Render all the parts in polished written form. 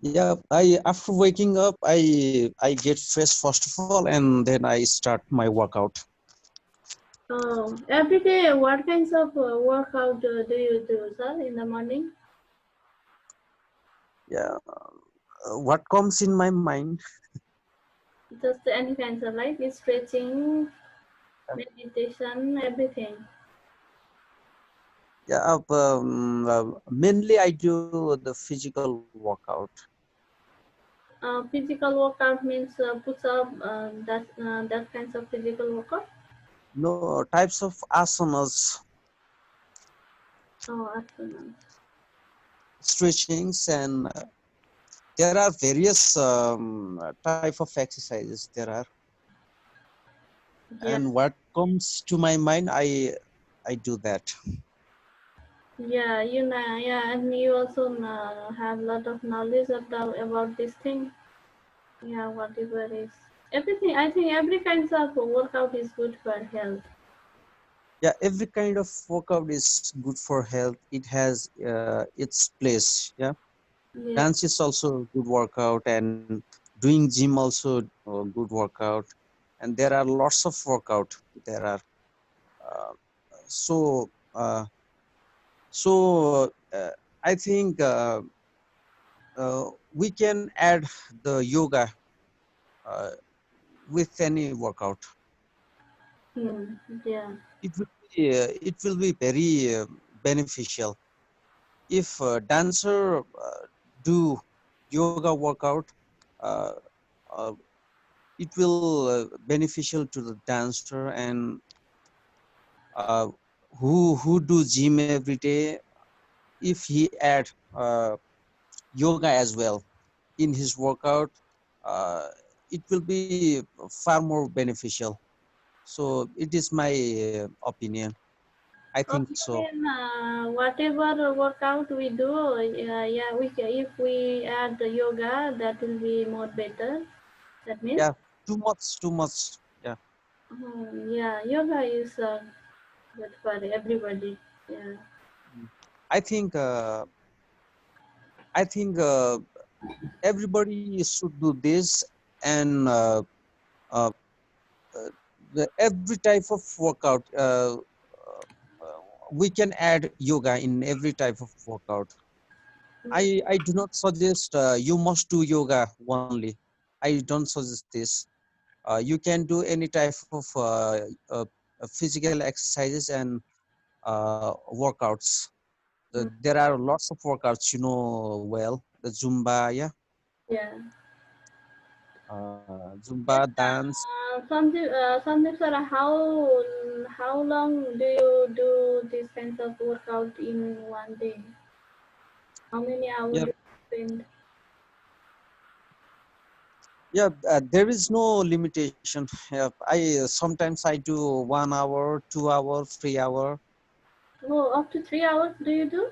Yeah, I after waking up, I get fresh first of all, and then I start my workout. Oh, every day, what kinds of workout do you do, sir, in the morning? Yeah, what comes in my mind? Just any kinds of like stretching, meditation, everything. Yeah, mainly I do the physical workout. Physical workout means push up, that kinds of physical workout. No types of asanas, Oh, afternoon. stretchings, and there are various type of exercises. There are, Yeah, and what comes to my mind, I do that. yeah, you know, yeah, and you also have a lot of knowledge about this thing. Yeah, whatever is everything. I think every kinds of workout is good for health. Yeah, every kind of workout is good for health. It has its place. Yeah, Yeah, dance is also good workout, and doing gym also good workout, and there are lots of workout. There are uh, so uh, so I think we can add the yoga uh, with any workout. hmm. Yeah, It will be very beneficial if dancer do yoga workout. uh, uh, it will beneficial to the dancer, and uh, who do gym every day, if he add yoga as well in his workout, uh, it will be far more beneficial. So it is my opinion. I oh, think you so. mean whatever workout we do, yeah, if we add the yoga, that will be more better. That means, Yeah, too much. Yeah. yeah, yoga is good for everybody. Yeah, i think uh, I think everybody should do this, and uh, uh, every type of workout, we can add yoga in every type of workout. I do not suggest you must do yoga only. I don't suggest this. You can do any type of physical exercises and workouts. mm, There are lots of workouts, well, the Zumba, yeah, yeah. Zumba Yes, dance. sometimes, sir, how long do you do these kinds of workout in one day? How many hours Yeah, do you spend? yeah. There is no limitation. Yeah, sometimes I do 1 hour, 2 hour, 3 hour. Oh, up to 3 hours do you do?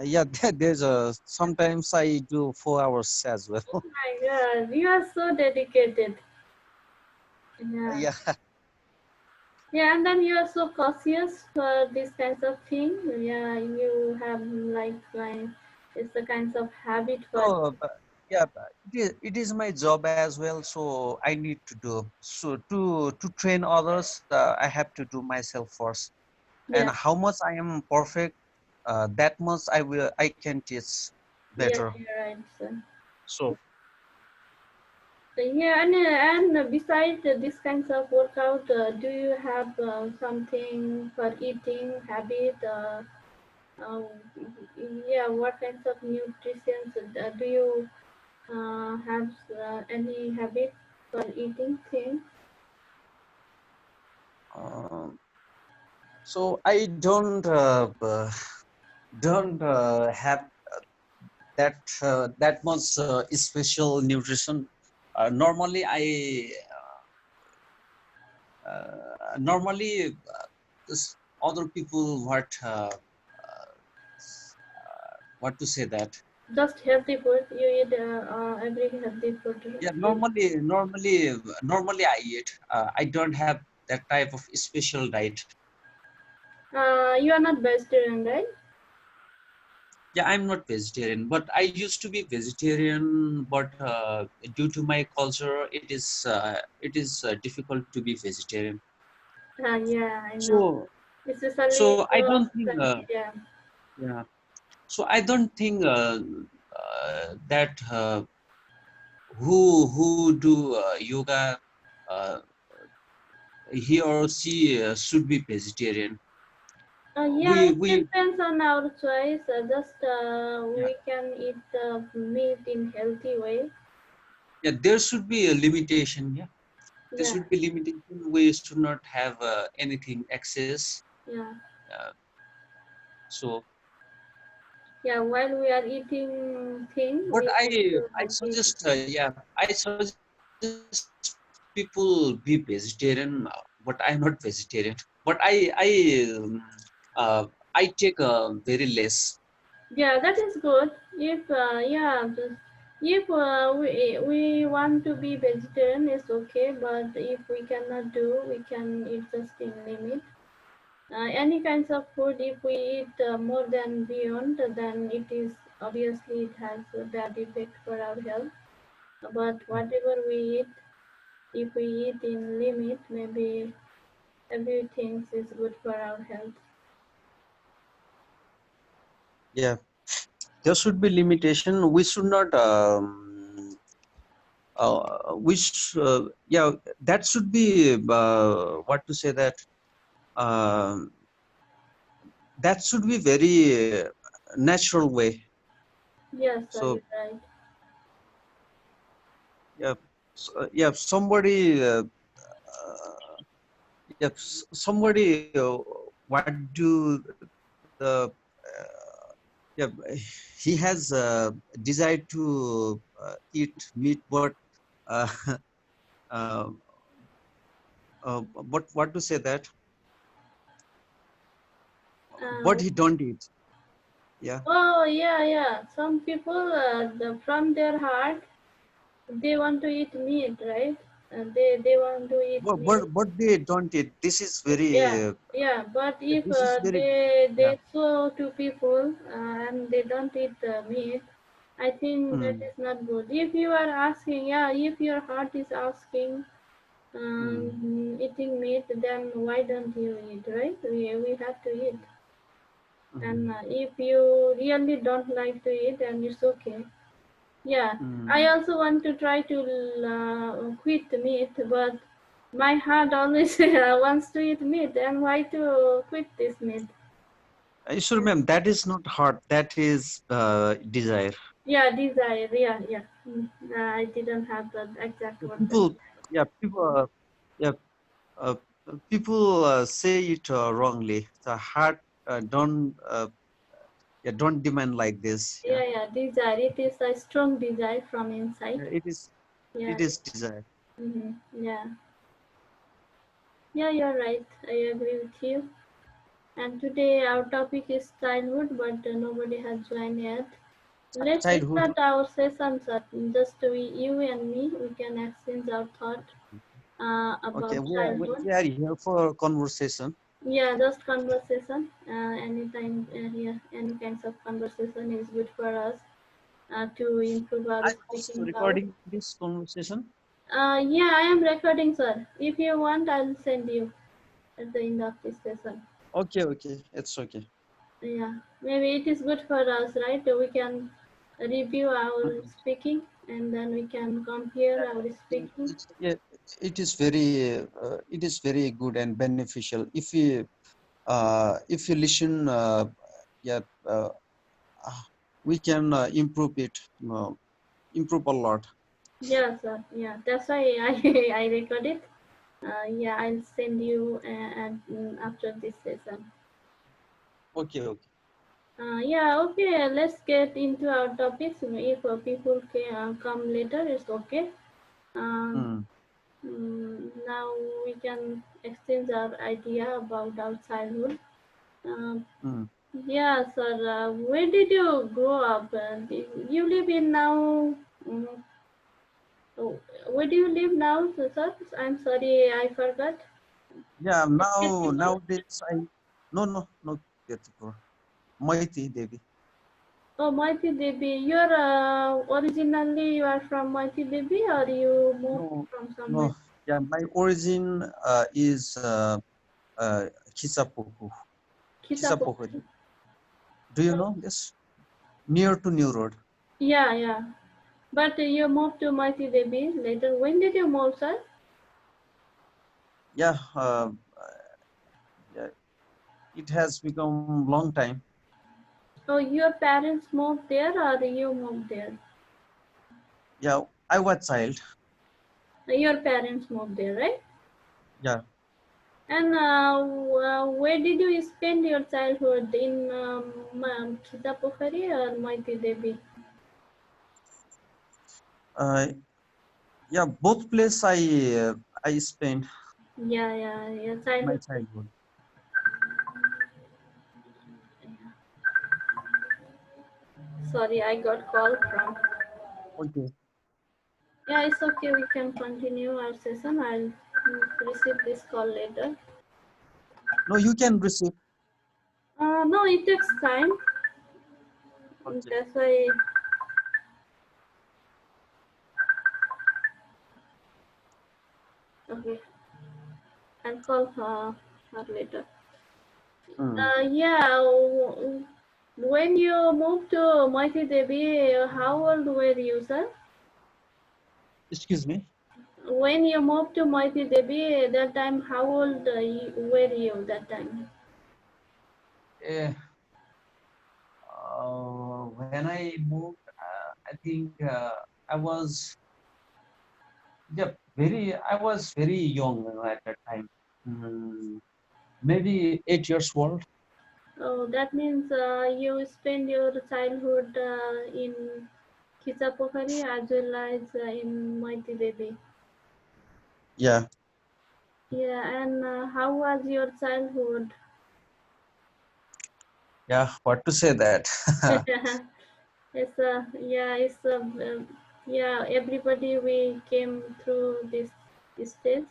Yeah, there's a sometimes I do 4 hours as Oh well. my God, you are so dedicated. Yeah. Yeah. Yeah, and then you are so cautious for these kinds of thing. Yeah, you have it's the kinds of habit for. No, but yeah, but it is my job as well, so I need to do. So to train others, I have to do myself first. And Yeah, how much I am perfect, that much I can teach yeah, better. you're right, sir. So Yeah, and besides these kinds of workout, do you have something for eating habit? Um, yeah, what kinds of nutrition do you have any habit for eating things? um, so I don't have that much special nutrition. Normally I normally other people what to say that. Just healthy food. You eat every healthy food. Yeah, normally I eat. I don't have that type of special diet. You are not vegetarian, right? Yeah, I'm not vegetarian, but I used to be vegetarian. But due to my culture, it is difficult to be vegetarian. Yeah, I know. So Especially so I those don't think country. Yeah. yeah. So I don't think that who do yoga, uh, he or she should be vegetarian. Yeah, We it we depends on our choice. Just Yeah, we can eat the meat in healthy way. yeah, there should be a limitation. Yeah, there Yeah, should be limitation. We should not have anything excess. yeah, Uh, so, yeah. While we are eating thing, but we I need to I be. suggest yeah, I suggest people be vegetarian, but I'm not vegetarian. But I take very less. Yeah, that is good. If yeah, just if we want to be vegetarian, it's okay. But if we cannot do, we can eat just in limit. Any kinds of food, if we eat more than beyond, then it is obviously it has a bad effect for our health. But whatever we eat, if we eat in limit, maybe everything is good for our health. Yeah, there should be limitation. We should not. Yeah, that should be what to say that. Um that should be very natural way. Yes, sir, So you're right. yeah, yeah, somebody yeah, somebody what do the yeah, he has desire to eat meat, but uh, uh, but what to say that, but Uh, he don't eat. Yeah, oh yeah, yeah. Some people, from their heart, they want to eat meat, right? They want to eat meat. but they don't eat. This is Yeah, very yeah. But if this is very they yeah. show to people and they don't eat meat, I think that Mm, is not good. If you are asking, yeah, if your heart is asking mm, eating meat, then why don't you eat, right? We have to eat. And mm, if you really don't like to eat, then it's okay. Yeah, I mm. also want to try to quit meat, but my heart always wants to eat meat. And why to quit this meat? I should remember that is not heart. That is desire. Yeah, desire. Yeah, yeah. I didn't have the exact The word then. people, yeah, people, yeah, uh, people say it wrongly. The heart don't demand like this. Yeah, Yeah, yeah, desire. It is a strong desire from inside. yeah, Yeah, it is desire. yeah, yeah. You're right. I agree with you. And today our topic is childhood, but nobody has joined yet. Let's Childhood. start our session, sir. Just you and me, we can exchange our thought Okay, about childhood. we are here for conversation. Yeah, just conversation. Anytime, yeah, any kinds of conversation is good for us to improve our I'm also speaking power. recording this conversation. Yeah, I am recording, sir. If you want, I'll send you at the end of this session. Okay, okay, it's okay. Yeah, maybe it is good for us, right? We can review our Mhm. speaking and then we can compare our speaking. Yeah, it is very good and beneficial if you listen. Yeah, uh, uh, we can improve it, improve a lot. Yeah, sir. Yeah, that's why I I record it. Yeah, I'll send you after this session. Okay, okay. Yeah, okay. Let's get into our topics. If people can come later, it's okay. Um, Mm, Now we can exchange our idea about our childhood. Um, mm. yeah, sir. Where did you grow up? You live in now. mm, oh, where do you live now, sir? I'm sorry, I forgot. Yeah, Kirtipur? nowadays I no, no, no, Kirtipur. Maiti Devi. Oh, Mighty Devi. You're originally you are from Mighty Devi, or you moved No, from somewhere? no. Yeah, my origin is Kisapoku. Kisapoku. Kisapokari. Do you know this? Near to New Road. Yeah, yeah. But you moved to Mighty Devi later. When did you move, sir? Yeah, yeah, it has become long time. Oh, your parents moved there, or you moved there? Yeah, I was child. Your parents moved there, right? Yeah, And where did you spend your childhood? In Kisapokari or Mighty Devi? uh, yeah, both place I spent Yeah, yeah, your my childhood. childhood. Sorry, I got call from. Okay. Yeah, it's okay. We can continue our session. I'll receive this call later. No, you can receive. No, it takes time. Okay. That's why. Okay, I'll call her later. Mm. Yeah. When you moved to Mighty Devi, how old were you, sir? Excuse me. When you moved to Mighty Devi, that time, how old were you that time? Eh, when I moved, I think I was yeah I was very young at that time. Mm, maybe 8 years old. Oh, that means you spent your childhood in Kichapokari as well as in Mighty Devi. Yeah, Yeah, and how was your childhood? yeah. What to say that? Yeah, everybody we came through this stage.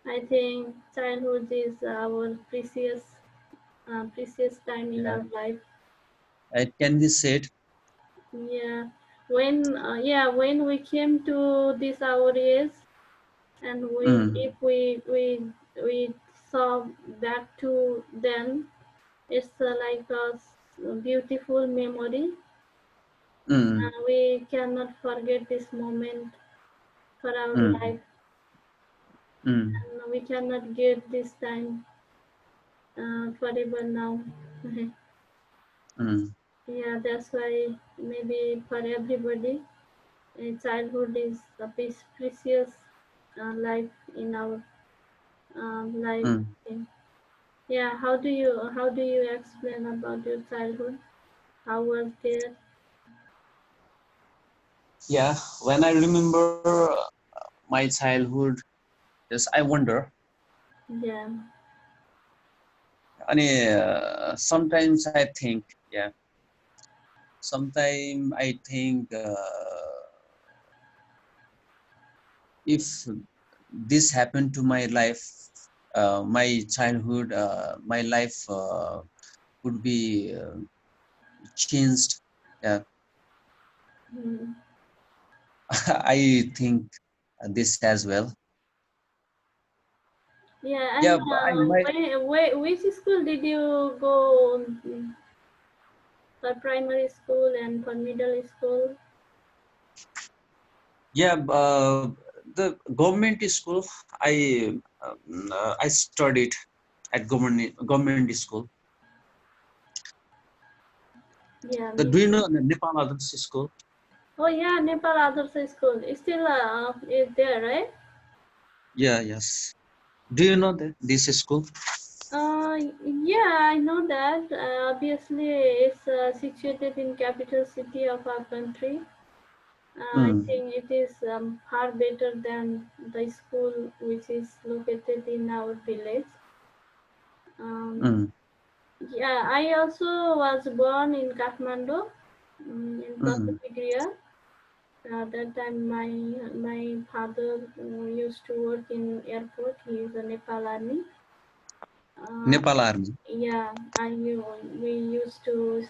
I think childhood is our precious time in Yeah, our life. it can be said. Yeah, when we came to this our age, and we Mm, if we saw back to then, it's like a beautiful memory. mm, We cannot forget this moment for our mm, life, mm, and we cannot get this time forever now. mm, Yeah, that's why maybe for everybody, childhood is a precious life in our life. mm. I think. Yeah, how do you explain about your childhood? How was there? Yeah, when I remember my childhood, yes, I wonder. Yeah. And sometimes I think, yeah, sometimes I think if this happened to my life, my childhood, my life would be changed. Yeah, Mm. I think this as well. Yeah, Yeah, and but I might. which school did you go for primary school and for middle school? Yeah, the government school. I studied at government school. Yeah, The me do you too. know the Nepal Others School? Oh yeah, Nepal Adarsh School is still is there, right? Yeah, yes. Do you know that this school? Yeah, I know that. Obviously, it's situated in capital city of our country. I Mm, think it is far better than the school which is located in our village. Um, mm, yeah, I also was born in Kathmandu, in mm, Prasad. That time my father used to work in airport. He is a Nepal army. Uh, Nepal Army. yeah, we used to.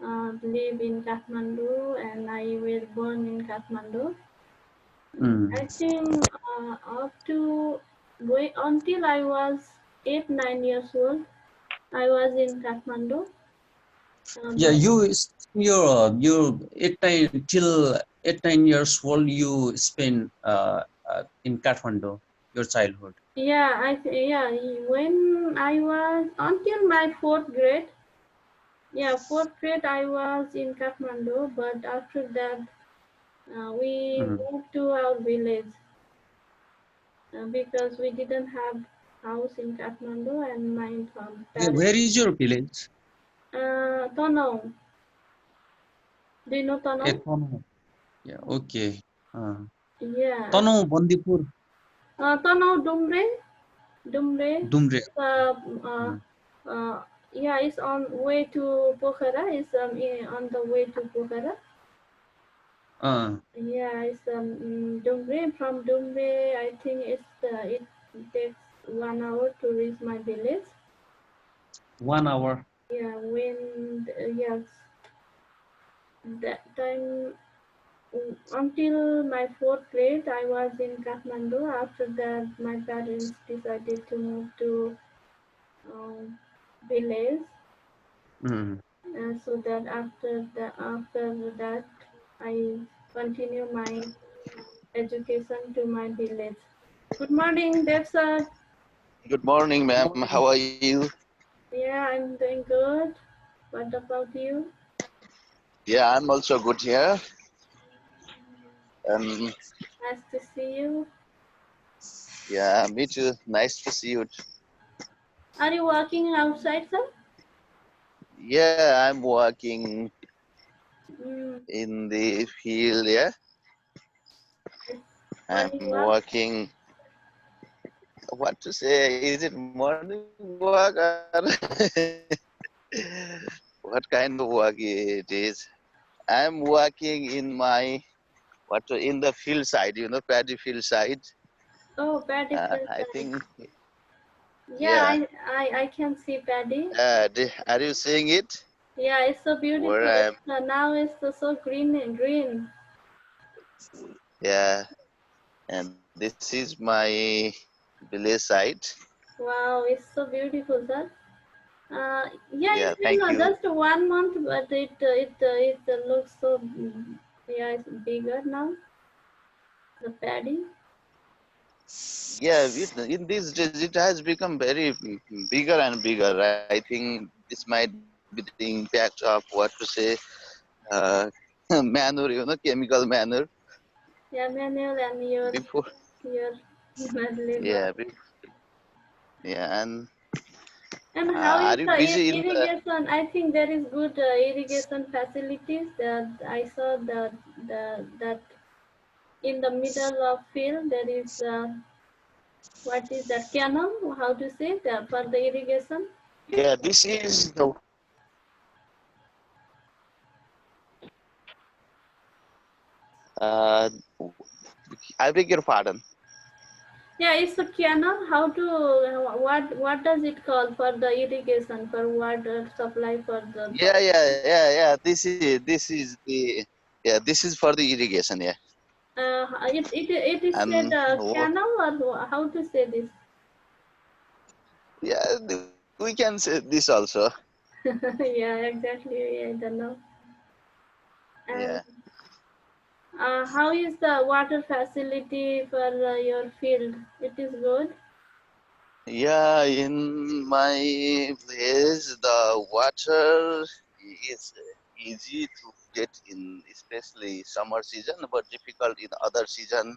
live in Kathmandu, and I was born in Kathmandu. Mm. I think up to until I was 8 9 years old, I was in Kathmandu. Yeah, But your 8 9 years old you spend in Kathmandu, your childhood. yeah, when I was until my fourth grade, yeah, fourth grade I was in Kathmandu. But after that, we Mm. moved to our village because we didn't have house in Kathmandu, and my Yeah, parents. where is your village? Tono. Do you know Tono? Tono. Yeah, okay. Uh, Yeah. Tono, Bandipur, Tono Dumbre. Dumbre. Dumre. Uh, Mm. yeah, it's on way to Pokhara. It's on the way to Pokhara. Uh, Yeah, it's Dumbre. From Dumbre, I think it takes 1 hour to reach my village. 1 hour. Yeah, yes, that time until my fourth grade, I was in Kathmandu. After that, my parents decided to move to um, village. Mm. So that after that, I continue my education to my village. Good morning, Dev sir. Good morning, Good ma'am. morning. How are you? Yeah, I'm doing good. What about you? Yeah, I'm also good here. Um, Nice to see you. yeah, me too. Nice to see you. Are you working outside, sir? Yeah, I'm working Mm, in the field. Yeah, it's I'm morning work. working. What to say? Is it morning work or what kind of work it is? I'm working in my in the field side. Paddy field side. Oh, paddy field I side. think. Yeah, Yeah. I can see paddy. Are you seeing it? Yeah, it's so Where beautiful. I am? Now it's so green and green. Yeah. And this is my village site. Wow, it's so beautiful, sir. Yeah, Yeah, it's been thank you. just 1 month, but it looks so yeah, it's bigger now. The paddy. Yeah, in these days it has become very bigger and bigger. I think this might be the impact of what to say, uh, manure, chemical manure. Yeah, manual and your Before, your labor. yeah, yeah, and And how is are you the busy in the? irrigation? I think there is good irrigation facilities. That I saw that in the middle of field there is what is that canal? How to say that for the irrigation? Yeah, this is the. Uh, I beg your pardon. Yeah, it's a canal. How to what does it call for the irrigation for water supply for the Yeah, yeah. This is the. Yeah, this is for the irrigation. Yeah, it is said and canal or how to say this? yeah, we can say this also. Yeah, exactly. I don't know. Yeah. And how is the water facility for your field? It is good. Yeah, in my place, the water is easy to get in, especially summer season, but difficult in other season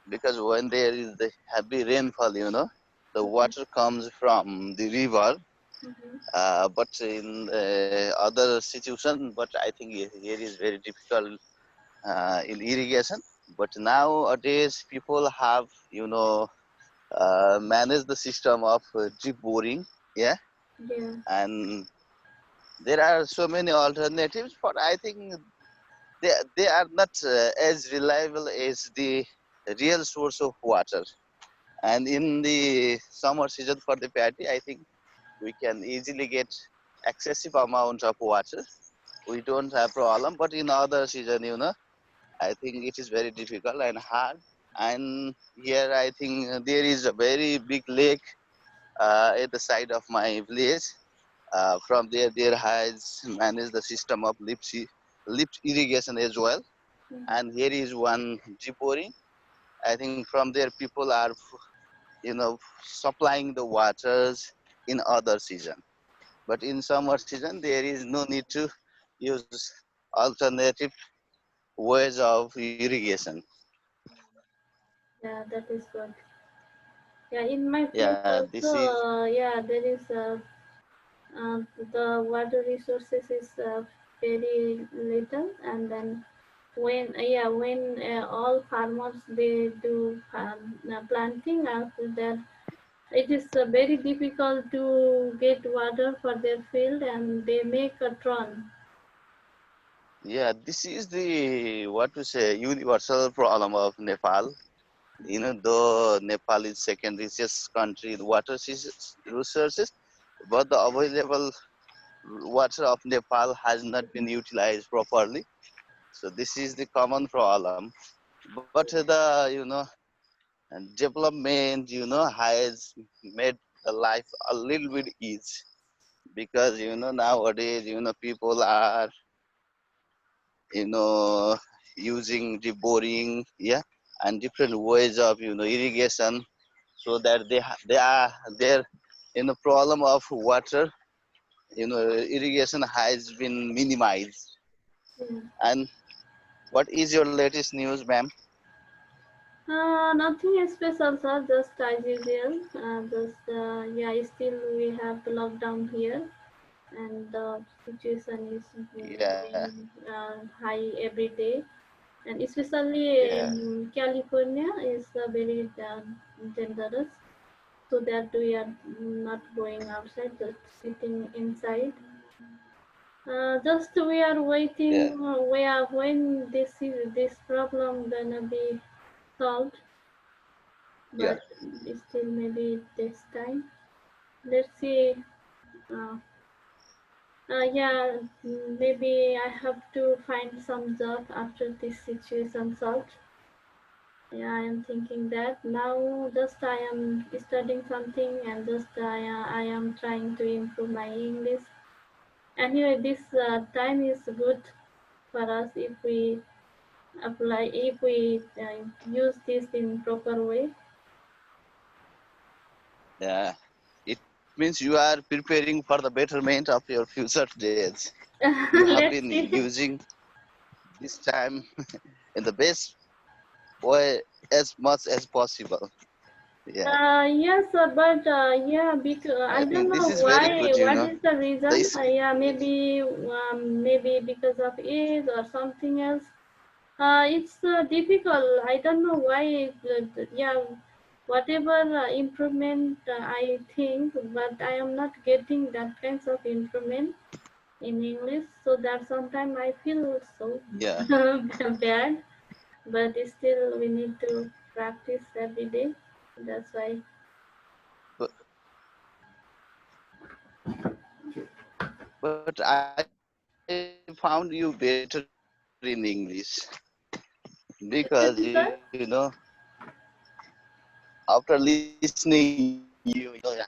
because when there is the heavy rainfall, the Mhm, water comes from the river. mhm. But in other situation, but I think here is very difficult in irrigation. But nowadays, people have, manage the system of drip boring. Yeah, Yeah, and there are so many alternatives, but I think they are not as reliable as the real source of water. And in the summer season for the paddy, I think we can easily get excessive amount of water we don't have problem, but in other season, I think it is very difficult and hard. And here I think there is a very big lake at the side of my village. From there, there has managed the system of lift irrigation as well. And here is one drip boring. I think from there people are, supplying the waters in other season. But in summer season, there is no need to use alternative ways of irrigation. Yeah, that is good. Yeah, in my place Yeah, this also, is yeah, there is the water resources is very little, and then when all farmers they do planting after that, it is very difficult to get water for their field, and they make a tron. yeah, this is the what to say universal problem of Nepal. Though Nepal is second richest country in water resources, but the available water of Nepal has not been utilized properly. So this is the common problem. But the development has made the life a little bit easy, because nowadays people are using the boring, yeah, and different ways of irrigation, so that they are their problem of water irrigation has been minimized. Yeah. And what is your latest news, ma'am? Nothing special, sir. Just as usual. Just yeah. Still, we have the lockdown here, and the situation is Yeah, going high every day. And especially yeah, in California is very dangerous. So that we are not going outside, just sitting inside. Just we are yeah, waiting. We are when this problem gonna be solved, yeah. but still maybe it takes time. Let's see. Uh, yeah, maybe I have to find some job after this situation solved. Yeah, I am thinking that now. Just I am studying something, and just I am trying to improve my English. Anyway, this time is good for us if we if we use this in proper way. Yeah, it means you are preparing for the betterment of your future days. You have been Let's see. using this time in the best way as much as possible. Yeah, Yes, but yeah, because I I don't think know this is very why. good. What is the reason? The Yeah, speed. maybe because of age or something else. It's difficult. I don't know why. Yeah, whatever improvement I think, but I am not getting that kinds of improvement in English. So that sometimes I feel so Yeah, bad. But still, we need to practice every day. That's why. but I found you better in English, because Excuse me, sir. after listening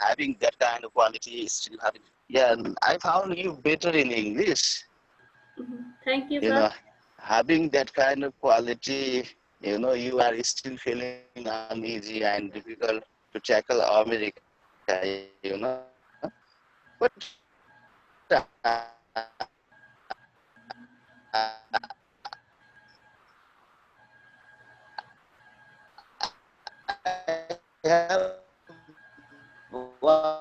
having that kind of quality, still having, yeah, I found you better in English. Thank you, you sir. know Having that kind of quality, you are still feeling uneasy and difficult to tackle America, but one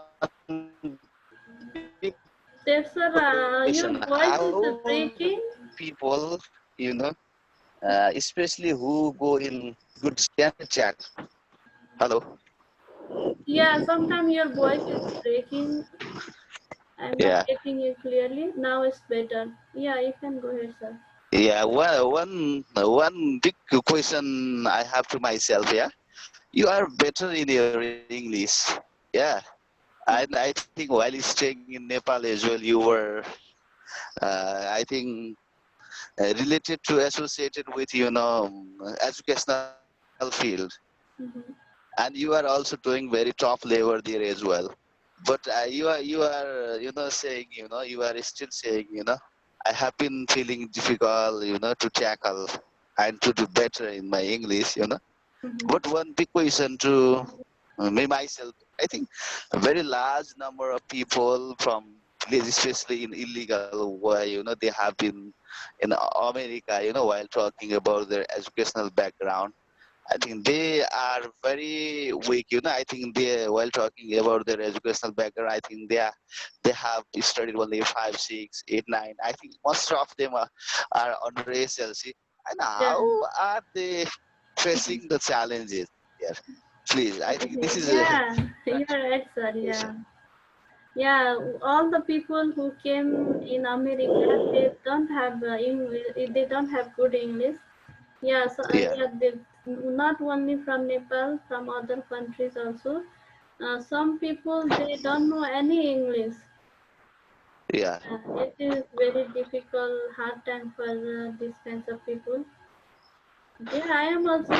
big There, sir, question: your voice how is the breaking. people, especially who go in good standard chat. Hello. Yeah, sometimes your voice is breaking. I'm not Yeah. getting you clearly. Now it's better. Yeah, you can go ahead, sir. Yeah, well, one big question I have to myself. Yeah, you are better in your English. Yeah, and I think while staying in Nepal as well, you were I think related to associated with educational field, Mhm. and you are also doing very top level there as well. But you are saying you are still saying I have been feeling difficult to tackle and to do better in my English. Mhm. But one big question to me myself, I think a very large number of people from village, especially in illegal way, they have been in America, while talking about their educational background. I think they are very weak. I think they, while talking about their educational background, I think they have studied only 5, 6, 8, 9. I think most of them are under SLC. And how Yeah. are they facing the challenges here? Please, I think this is a Yeah, you're right, sir. question. Yeah. Yeah, all the people who came in America, they don't have English, they don't have good English. Yeah, so Yeah, yeah, they not only from Nepal, from other countries also. Some people they don't know any English. yeah, It is very difficult, hard time for these kinds of people. Yeah, I am also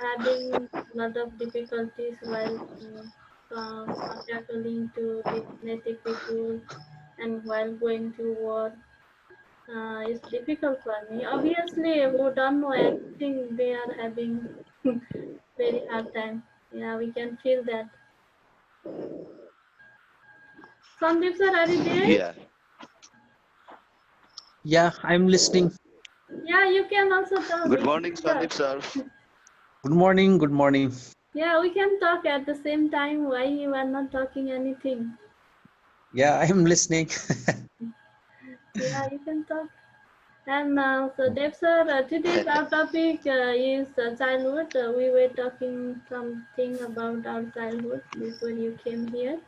having a lot of difficulties while tackling to these native people and while going to work. It's difficult for me. Obviously, who don't know anything, they are having very hard time. Yeah, we can feel that. Sandeep sir, are you there? yeah. Yeah, I'm listening. Yeah, you can also talk. Good We morning, can talk. Sandeep sir. Good morning. Good morning. Yeah, we can talk at the same time. Why you are not talking anything? Yeah, I'm listening. Yeah, you can talk. And so, Dev sir, today's our topic is childhood. We were talking something about our childhood before you came here.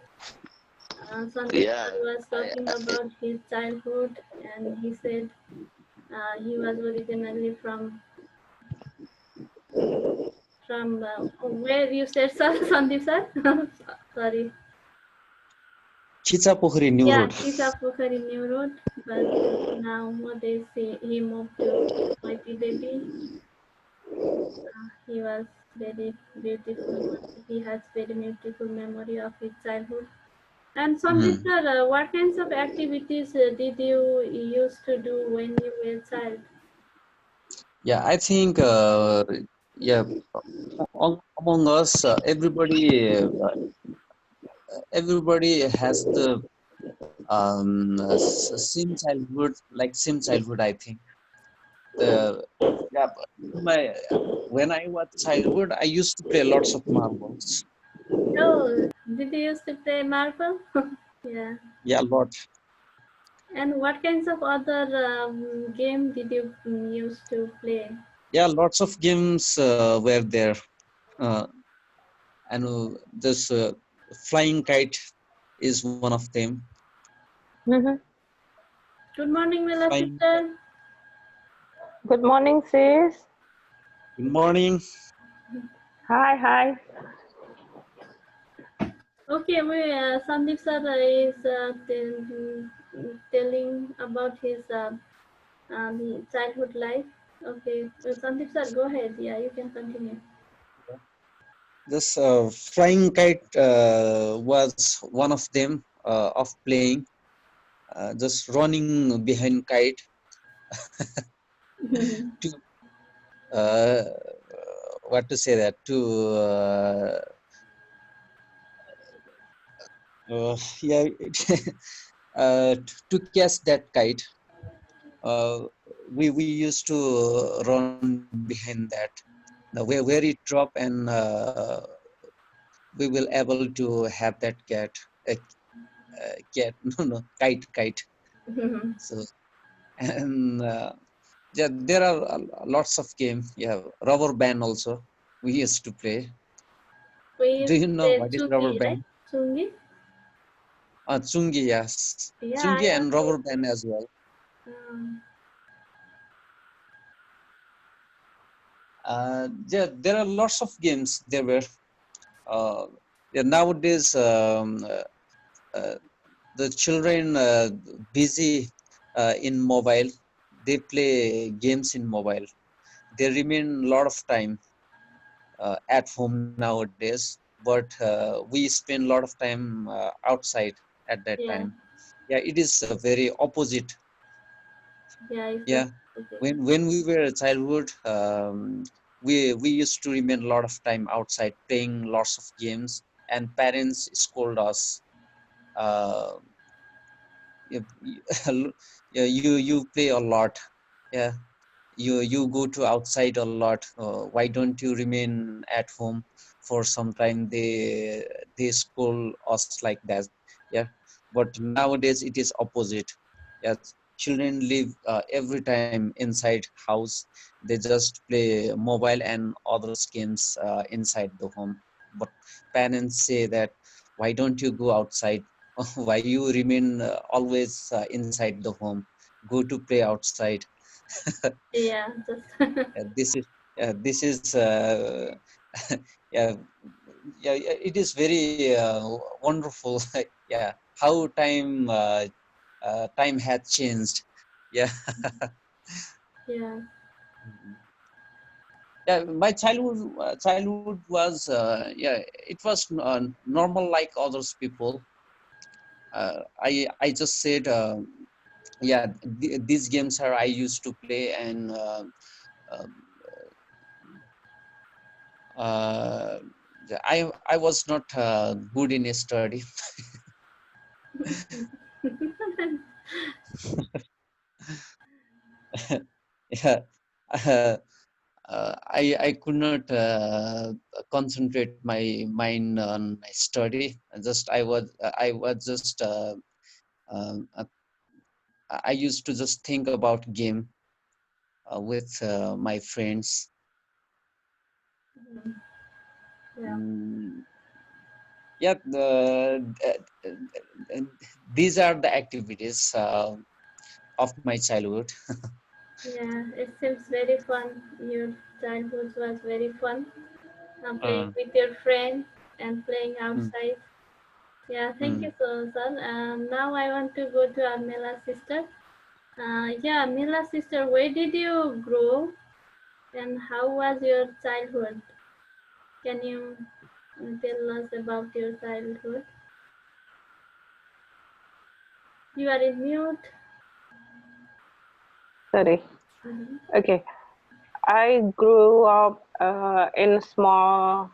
Sandeep Yeah, sir was talking about his childhood, and he said he was originally from where you said, sir, Sandeep sir. Sorry. Chichapokri New Yeah, Road. Chisapukhari New Road, but nowadays he moved to Mighty Baby. He was very beautiful. He has very beautiful memory of his childhood. And Sandeep Mhm. sir, what kinds of activities did you used to do when you were a child? Yeah, I think yeah, among us, everybody has the same childhood, like same childhood. I think the yeah, but my when I was childhood, I used to play lots of marbles. Oh, did you used to play marble? Yeah. Yeah, a lot. And what kinds of other game did you used to play? Yeah, lots of games were there. Uh, and this flying kite is one of them. Mhm. Good morning, Mila Flying. sister. Good morning, sis. Good morning. Hi, hi. Okay, Sandeep sir is telling about his childhood life. Okay, Sandeep sir, go ahead. Yeah, you can continue. This flying kite was one of them of playing. Just running behind kite to uh, what to say that yeah to catch that kite. We used to run behind that. Now where it drop and we will able to have that cat no kite. So and yeah, there are lots of games. Yeah, rubber band also we used to play. We Do used you to know play what is rubber Chungi, right? band? Chungi? Chungi, yes, Yeah, chungi I and rubber also. band as well. Um, Yeah, there are lots of games there were. Uh, yeah, nowadays the children busy in mobile. They play games in mobile. They remain a lot of time at home nowadays, but we spend a lot of time outside at that Yeah. time. Yeah, it is very opposite. Yeah. It's Yeah, okay. when we were a childhood, we used to remain a lot of time outside playing lots of games, and parents scold us. Uh, you, yeah, you play a lot. Yeah, you go to outside a lot. Why don't you remain at home for some time? They scold us like that. Yeah, but nowadays it is opposite. Yes, children live every time inside house. They just play mobile and others games inside the home. But parents say that, why don't you go outside? Why you remain always inside the home? Go to play outside. Yeah. Just. This is yeah, yeah, it is very wonderful. Yeah, how time had changed. Yeah. Yeah. Mhm. Yeah, my childhood was yeah, it was normal like others people. I just said yeah, these games are I used to play, and um, uh, I was not good in study. Yeah, uh, I could not concentrate my mind on my study. I was just I used to just think about game with my friends. Yeah. Mm, yeah, these are the activities of my childhood. Yeah. It seems very fun. Your childhood was very fun. Playing Uh, with your friends and playing mm, outside. Yeah. Thank mm. you, so son. Now I want to go to our Mila sister. Yeah, Mila sister, where did you grow and how was your childhood? Can you tell us about your childhood? You are in mute. Sorry. Mm-hmm. Okay. I grew up in a small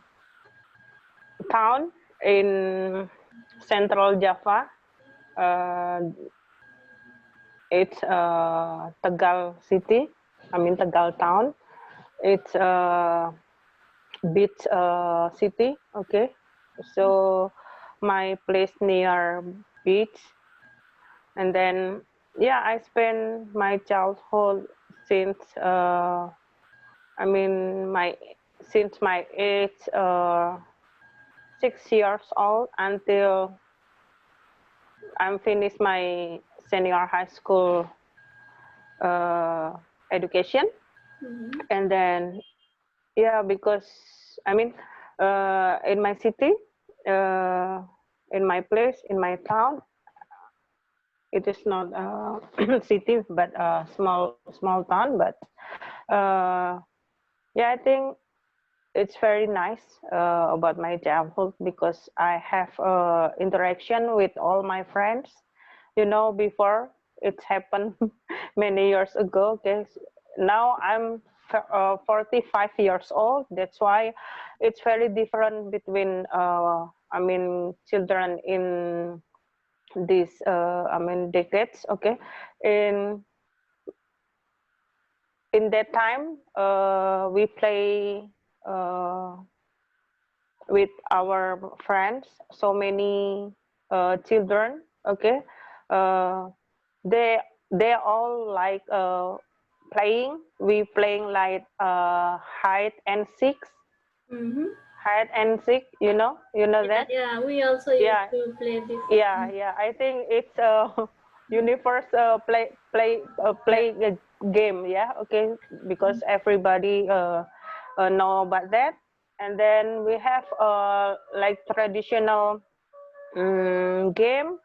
town in central Java. Uh, it's Tegal city. I mean Tegal town. It's a beach city. Okay. So my place near beach, and then yeah, I spent my childhood since I mean my since my age 6 years old until I'm finished my senior high school uh, education, Mm-hmm. and then yeah, because I mean in my city, uh, in my place, in my town, it is not a city but a small town, but uh, yeah, I think it's very nice about my childhood because I have interaction with all my friends. You know, before it happened many years ago. Okay, now I'm 45 years old. That's why it's very different between I mean children in these I mean decades. Okay, in in that time we play uh, with our friends, so many children. Okay, uh, they they all like playing. We playing like hide and seek, Mm-hmm. hide and seek. You know Yeah, that. yeah. We also used Yeah, to play this. yeah. I think it's a universe Yeah. play game. Yeah, okay, because everybody know about that. And then we have like traditional game.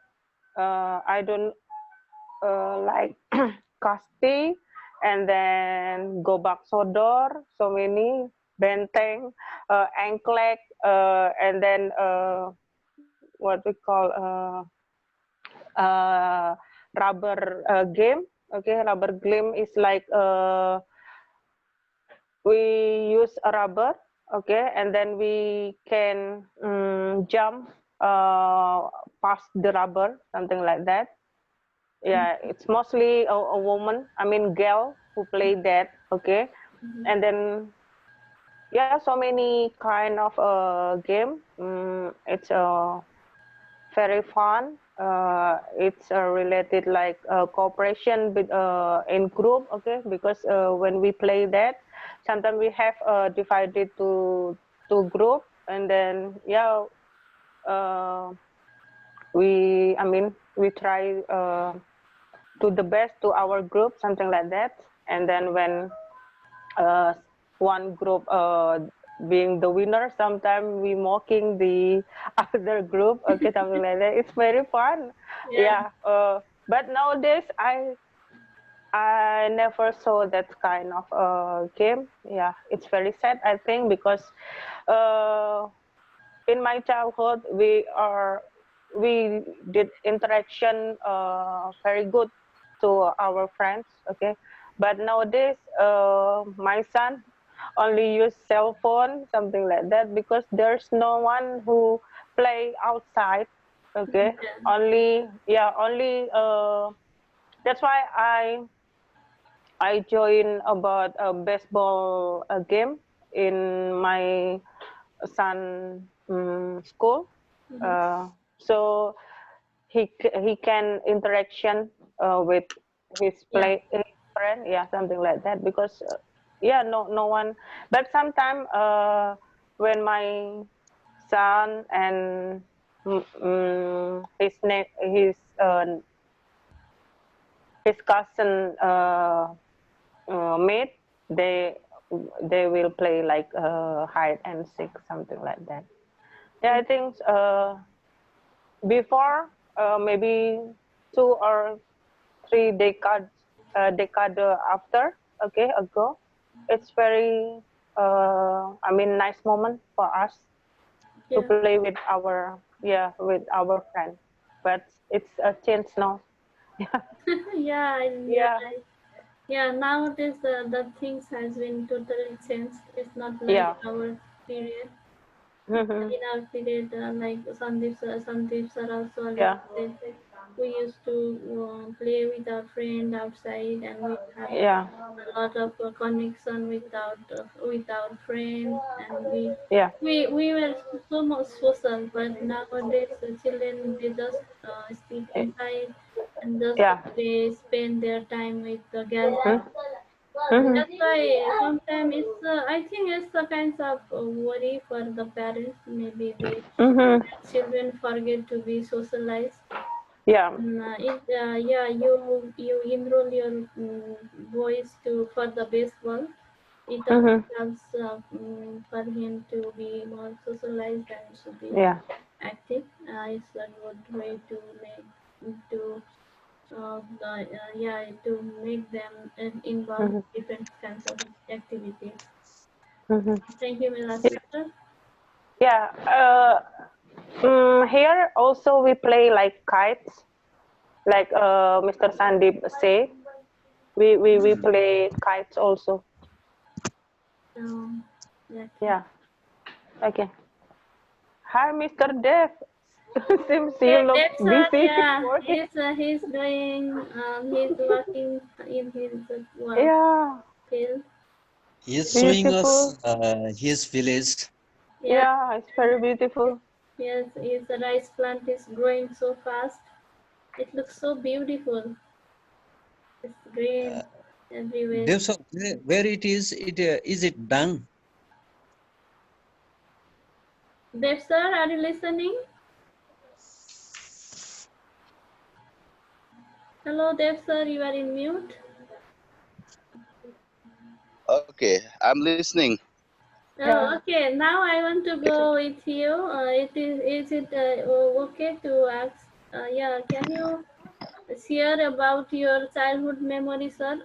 I don't. like Kasti, and then Gobak Sodor, so many benteng, angklek, and then what we call rubber game. Okay, rubber game is like we use a rubber, okay, and then we can jump past the rubber, something like that. Yeah, it's mostly a woman, I mean girl who play that, okay. And then yeah, so many kind of game. It's very fun. It's related like cooperation with, in group, okay, because when we play that, sometimes we have divided to group, and then yeah, uh, I mean we try to the best to our group, something like that. And then when uh, one group being the winner, sometimes we mocking the other group, okay, something like that. It's very fun. Yeah. Yeah, but nowadays I never saw that kind of game. Yeah, it's very sad, I think, because uh, in my childhood we did interaction very good to our friends, okay. But nowadays my son only use cell phone, something like that, because there's no one who play outside, okay. Yeah. Only, yeah, only that's why I join about a baseball game in my son school. So he can interaction with his Yeah. his friend, yeah, something like that, because yeah, no one. But sometimes when my son and his cousin mate, they they will play like hide and seek, something like that. Yeah, I think before maybe 2 or 3 decades decade after, okay, ago, it's very I mean nice moment for us to Yeah. play with our, yeah, with our friend. But it's a change now. Yeah. Yeah, yeah, Yeah. yeah. Nowadays, the things has been totally changed. It's not like Yeah. our period. Hmm. In our period, like Sandeep sir also already Yeah. said, we used to play with our friend outside, and we have Yeah. a lot of connection with our friends, and Yeah. we were so much social. But nowadays, the children, they just sit inside and just Yeah. they spend their time with the gadgets. Hmm. That's why sometimes I think it's a kind of worry for the parents. Maybe Hmm. children forget to be socialized. Yeah. Yeah, you enroll your boys to for the baseball. It also Hmm. helps for him to be more socialized and to be Yeah. active. It's a good way to make to yeah, to make them involved Hmm. in different kinds of activities. Hmm. Thank you, Mila sister. Yeah. Here also we play like kites, like Mr. Sandeep say. We play kites also. Um, yeah, okay. Yeah. Okay. Hi, Mr. Dev. Seems you Yeah, look that's busy yeah. working. He's doing he's working in his work Yeah. field. He is showing us Beautiful. his village. Yeah, Yeah, it's very beautiful. yes, his rice plant is growing so fast. It looks so beautiful. It's green everywhere. Devs, where it is it done? Dev sir, are you listening? Hello, Dev sir, you are in mute. Okay, I'm listening. Oh, Yeah. okay. Now I want to go with you. Is it okay to ask? Yeah, can you? share about your childhood memory, sir.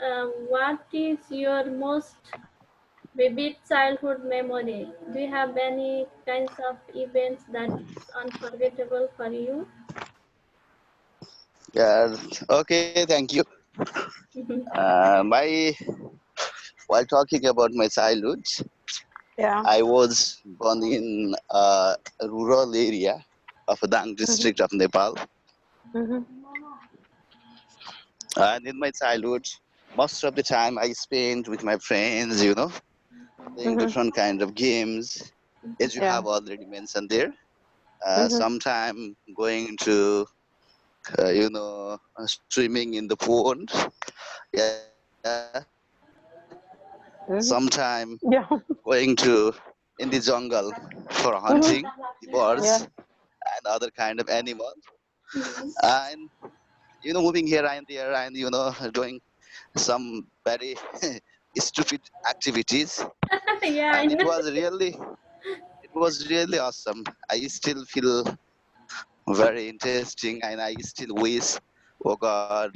What is your most vivid childhood memory? Do you have any kinds of events that is unforgettable for you? Yeah. Okay. Thank you. My while talking about my childhood, Yeah. I was born in a rural area of Dang Mm-hmm. district of Nepal, Mm-hmm. and in my childhood, most of the time I spent with my friends, playing Mm-hmm. different kind of games, as you Yeah. have already mentioned there. Mm-hmm. Sometime going to, swimming in the pond. Yeah. Sometime going Yeah. to in the jungle for hunting the Mm-hmm. birds Yeah. and other kind of animals. Mhm. And moving here and there and doing some very stupid activities. Yeah, I And it know. was really awesome. I still feel very interesting, and I still wish, oh God,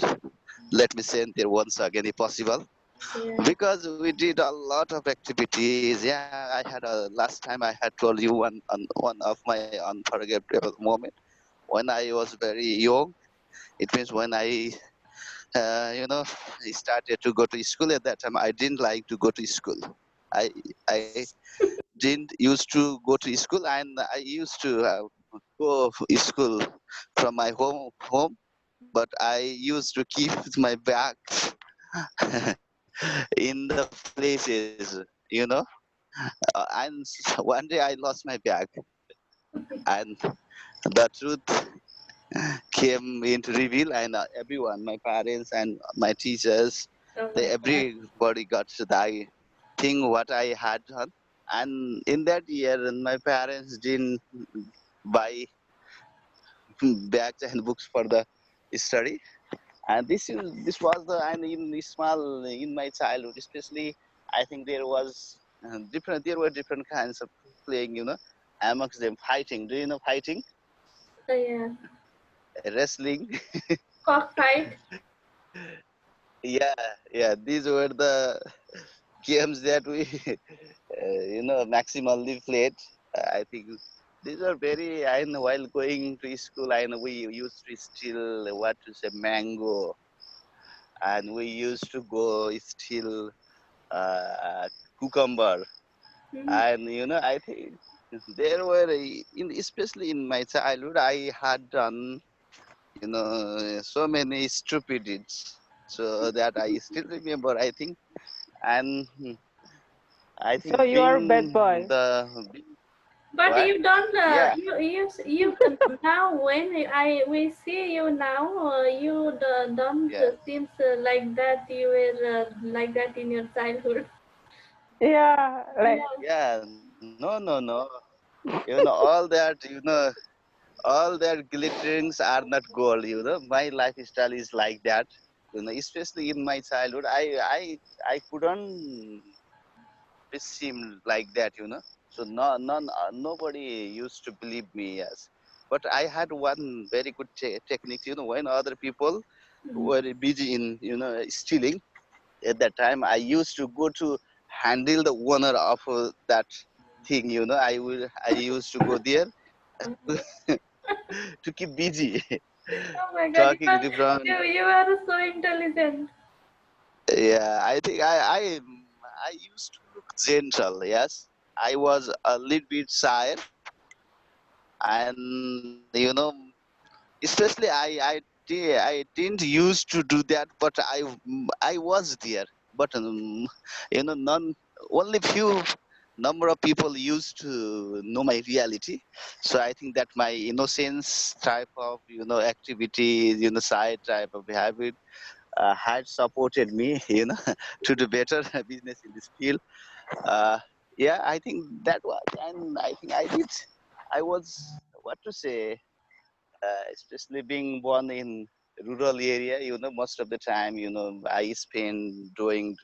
let me send there once again if possible. Yeah. Because we did a lot of activities. Yeah, I had a last time I had told you one of my unforgettable moment when I was very young. It means when uh, you know I started to go to school. At that time I didn't like to go to school. I didn't used to go to school, and I used to go to school from my home, but I used to keep my bag in the places, and one day I lost my bag, and the truth came into reveal, and everyone, my parents and my teachers, Oh they my God. everybody got to the thing what I had done. And in that year, my parents didn't buy bags and books for the study. And this was the, and in the small in my childhood especially, I think there were different kinds of playing, amongst them fighting. Do you know fighting? Oh, yeah. Wrestling. Cockfight. Yeah, yeah, these were the games that we maximally played. I think these are very, and while going to school, I know we used to steal what to say mango, and we used to go steal cucumber. Mhm. And I think there were especially in my childhood I had done so many stupid deeds, so that I still remember, I think. And I So think you are a bad being boy. the But what? you don't. Yeah, You now when I we see you now, you don't yeah, seems like that. You were like that in your childhood. Yeah. Like. Yeah. yeah. No, no, no. All that, all that glitterings are not gold. My lifestyle is like that. Especially in my childhood, I couldn't be seem like that. So nobody used to believe me. Yes, but I had one very good technique. When other people Mhm. were busy in stealing, at that time I used to go to handle the owner of that thing. I used to go there to keep busy Oh my God, talking different. you are so intelligent. Yeah, I think I used to look gentle. Yes, I was a little bit shy, and especially I didn't used to do that, but I was there. But none, only few number of people used to know my reality. So I think that my innocence type of activity, side type of habit had supported me, to do better business in this field. Uh, yeah, I think that was, and I think I was, what to say, especially being born in rural area. Most of the time, I spend doing,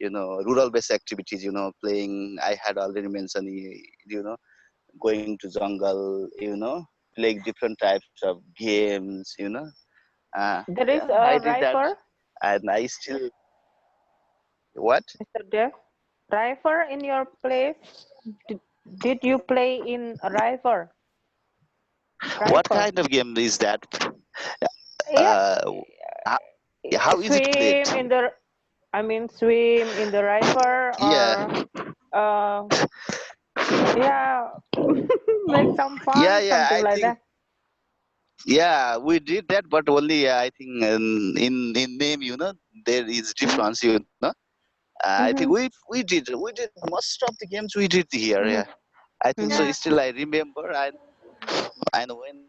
rural based activities. Playing. I had already mentioned, going to jungle. Playing different types of games. There is Yeah, I a did that, rifle, and I still what? Mr. Dev. Rifle in your place? Did, did you play in a rifle? What Rifle. kind of game is that? Yeah, How, how is it played? swim in the. I mean, swim in the rifle Yeah, or uh, yeah, make some yeah, fun, yeah. something I like think that. yeah, we did that, but only I think in name, there is Mm-hmm, difference. I think mm-hmm, we did most of the games we did here. Yeah, mm-hmm, I think so. mm-hmm, Yeah. Still, I remember, and when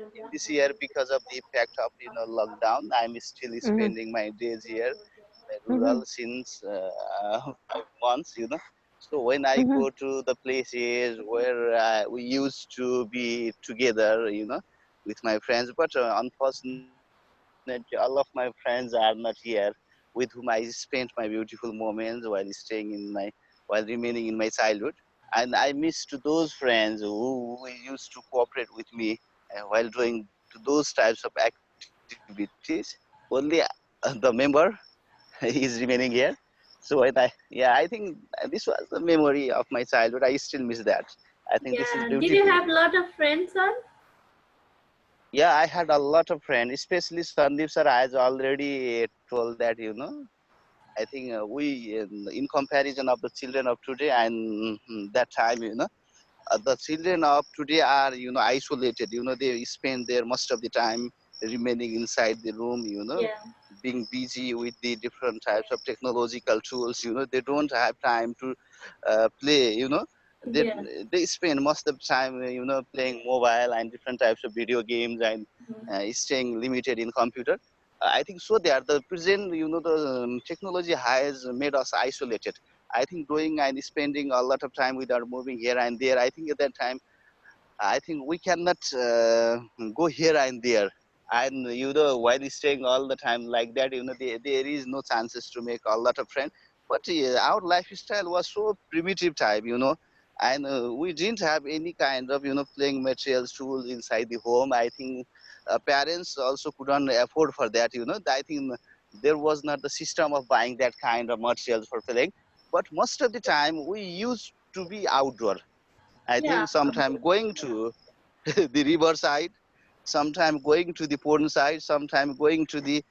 in this year because of the impact of lockdown, I'm still mm-hmm, spending my days here mm-hmm, rural since 5 months. So when I mm-hmm, go to the places where we used to be together, with my friends, but unfortunately, all of my friends are not here, with whom I spent my beautiful moments while staying in my, while remaining in my childhood. And I miss to those friends who used to cooperate with me while doing to those types of activities. Only the member is remaining here. So when yeah, I think this was the memory of my childhood. I still miss that. I think this is Yeah. Did you beautiful. have a lot of friends, sir? Yeah, I had a lot of friends, especially Sandeep sir. Has already told that I think we in comparison of the children of today and that time, the children of today are isolated. They spend their most of the time remaining inside the room. Yeah. Being busy with the different types of technological tools. They don't have time to play. they Yeah. they spend most of the time playing mobile and different types of video games and Mhm. staying limited in computer. I think so. They are the present. The technology has made us isolated. I think going and spending a lot of time without moving here and there. I think at that time, I think we cannot go here and there. And while staying all the time like that, there is no chances to make a lot of friends. But our lifestyle was so primitive type, and we didn't have any kind of playing materials tools inside the home. I think parents also couldn't afford for that. I think there was not the system of buying that kind of materials for playing. But most of the time, we used to be outdoor. I Yeah. think sometime Obviously. going to the river side, sometime going to the pond side, sometime going to the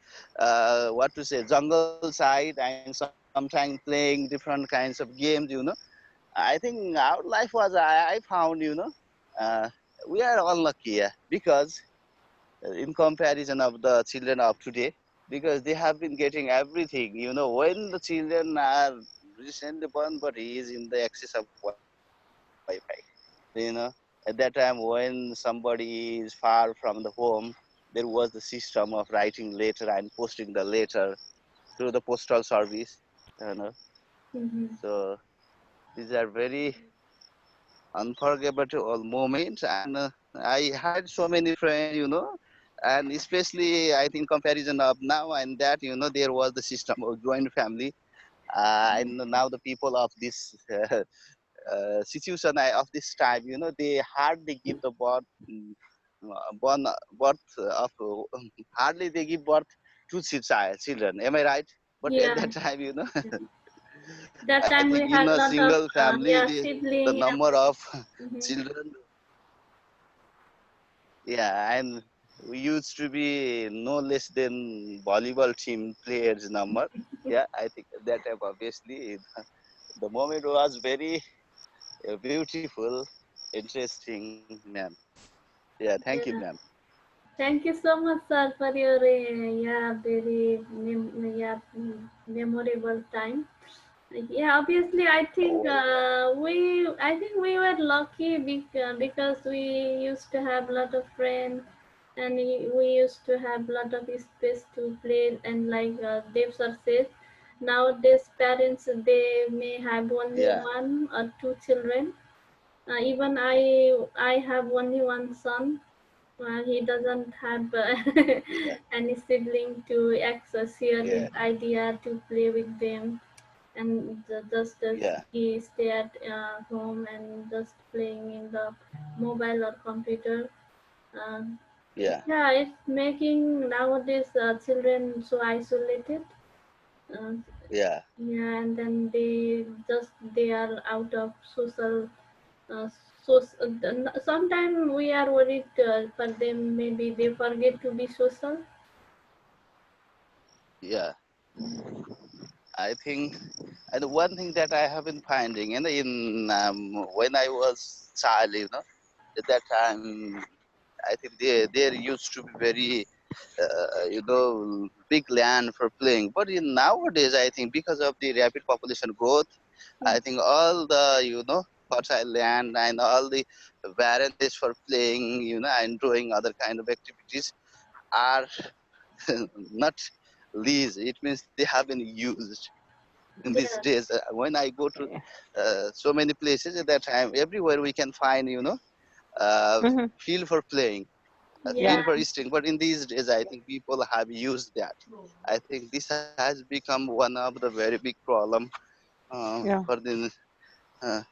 what to say jungle side, and sometime playing different kinds of games. I think our life was I found uh, we are unlucky, because in comparison of the children of today, because they have been getting everything. When the children are recently born, but he is in the access of Wi-Fi. At that time, when somebody is far from the home, there was the system of writing letter and posting the letter through the postal service. You know. Hmm. So these are very unforgettable moments, and I had so many friends, and especially I think comparison of now and that, there was the system of joint family, and now the people of this situation of this time, they hardly give the birth, born birth of hardly they give birth to children. Am I right? But at Yeah. that time, That I time think we in had a a lot of single family, yeah the sibling. number of Mhm. children, yeah, and we used to be no less than volleyball team players number. Yeah, I think at that time obviously the moment was very beautiful, interesting, ma'am. Yeah, thank you, ma'am. Yeah. Thank you so much, sir, for your yeah very memorable time. Yeah, obviously, Oh, I think we were lucky because we used to have a lot of friends, and we used to have a lot of space to play. And like Dev sir says, nowadays parents they may have only yeah, one or two children. Even I have only one son. He doesn't have yeah, any sibling to access share his yeah, idea to play with them, and just yeah, he stay at home and just playing in the mobile or computer. Uh, Yeah, Yeah, it's making nowadays children so isolated. Uh, yeah, yeah, and then they are out of social. So sometimes we are worried for them. Maybe they forget to be social. yeah. I think, and one thing that I have been finding, in when I was child, at that time, I think there used to be very, big land for playing. But in nowadays, I think because of the rapid population growth, Yeah, I think all the, fertile land and all the barren place for playing, and doing other kind of activities are not leased. It means they have been used in these yeah, days. When I go to so many places at that time, everywhere we can find, uh, Mm-hmm. field for playing, yeah, field Yeah. for eating. But in these days, I think people have used that. I think this has become one of the very big problem Yeah. for the. Uh,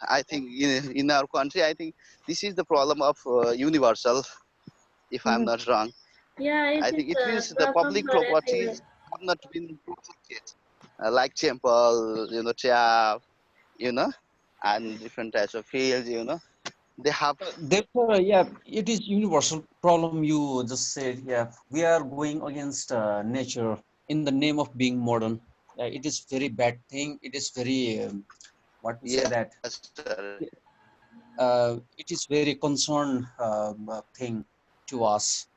I think in our country, I think this is the problem of universal. If I'm Mm-hmm. not wrong, yeah. It I is think it means the problem public for everywhere. properties have not been protected, like temple, tap, you know, and different types of fields, they have. Therefore, yeah, it is universal problem you just said. Yeah, we are going against nature in the name of being modern. It is very bad thing. It is very what to say Yes, that sir. it is very concern thing to us.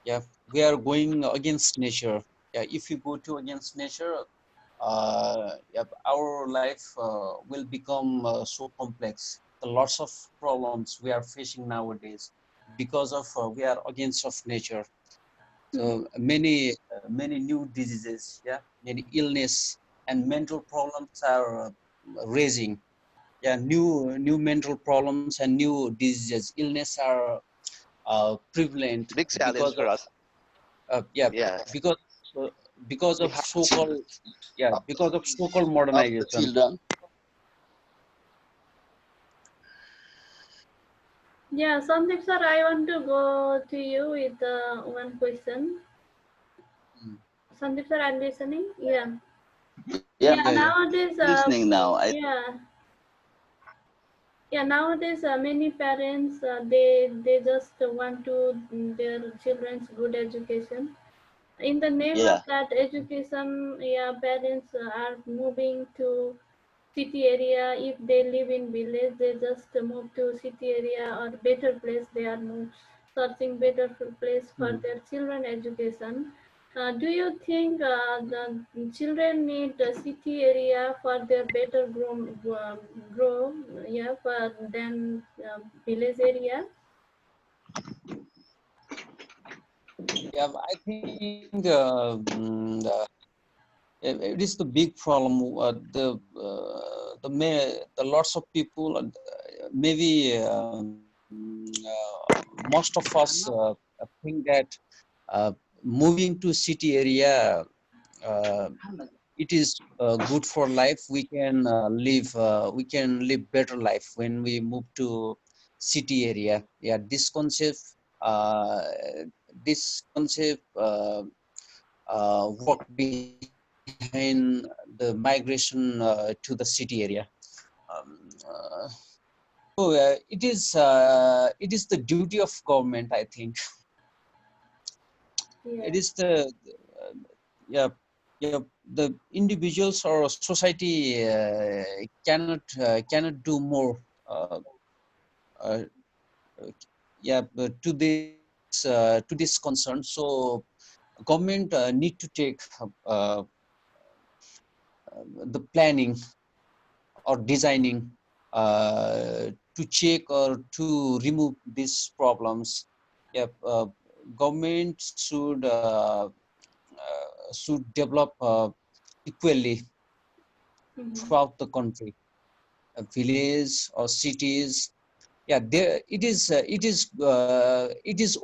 Yeah, we are going against nature. Yeah, if you go to against nature, yeah, our life will become so complex. The lots of problems we are facing nowadays because of we are against of nature. Mhm. So many new diseases, yeah, many illness and mental problems are raising. Yeah, new mental problems and new diseases, illness are prevalent Big challenge because for of us. yeah Yeah, because because we of have so-called yeah because of so-called of the modernization. children. Yeah, Sandeep sir, I want to go to you with one question. Mm. Sandeep sir, I'm listening. Yeah. Yeah, Yeah, Yeah, yeah. nowadays, listening now. yeah, yeah, nowadays, many parents they just want to their children's good education. In the name of Yeah, that education, yeah, parents are moving to city area. If they live in village, they just move to city area or better place. They are searching better place for Mm. their children education. Do you think the children need a city area for their better grow, yeah, for than village area? Yeah, I think it is the big problem. The lots of people, maybe most of us think that moving to city area uh, it is good for life. We can live better life when we move to city area. Yeah, uh, this concept work behind the migration to the city area. Um, uh, it is the duty of government, I think. Yeah, It is yeah yeah the individuals or society cannot do more uh, yeah but to this concern. So government need to take uh, the planning or designing to check or to remove these problems. Yeah, government should develop equally hmm, throughout the country, village or cities. Yeah, there it is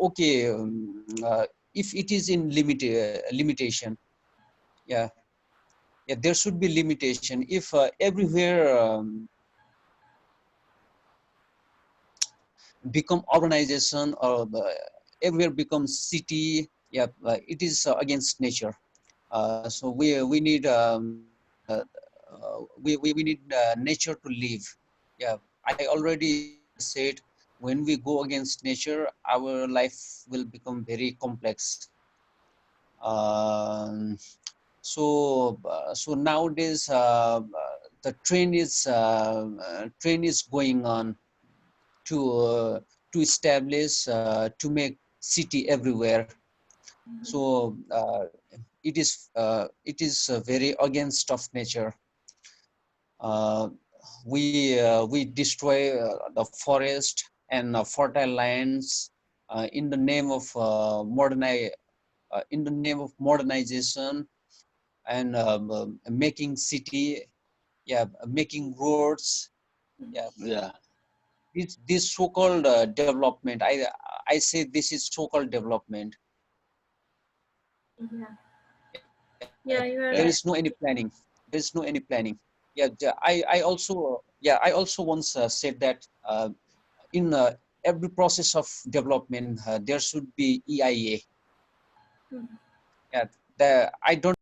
okay if it is in limitation. Yeah, yeah, there should be limitation. If everywhere become urbanization or everywhere becomes city. Yeah, it is against nature. So we need we need nature to live. Yeah, I already said, when we go against nature, our life will become very complex. Um, so nowadays the train is going on to establish to make city everywhere. So it is very against of nature. Uh, we destroy the forest and fertile lands in the name of in the name of modernization and making city, yeah, making roads, yeah. Yeah. This so-called development, I say this is so-called development. Yeah. Yeah, there is Yeah, no you any are Yeah. right. planning. There is no any planning. Yeah, I also yeah, I also once said that in every process of development there should be EIA. Mhm. Yeah, I don't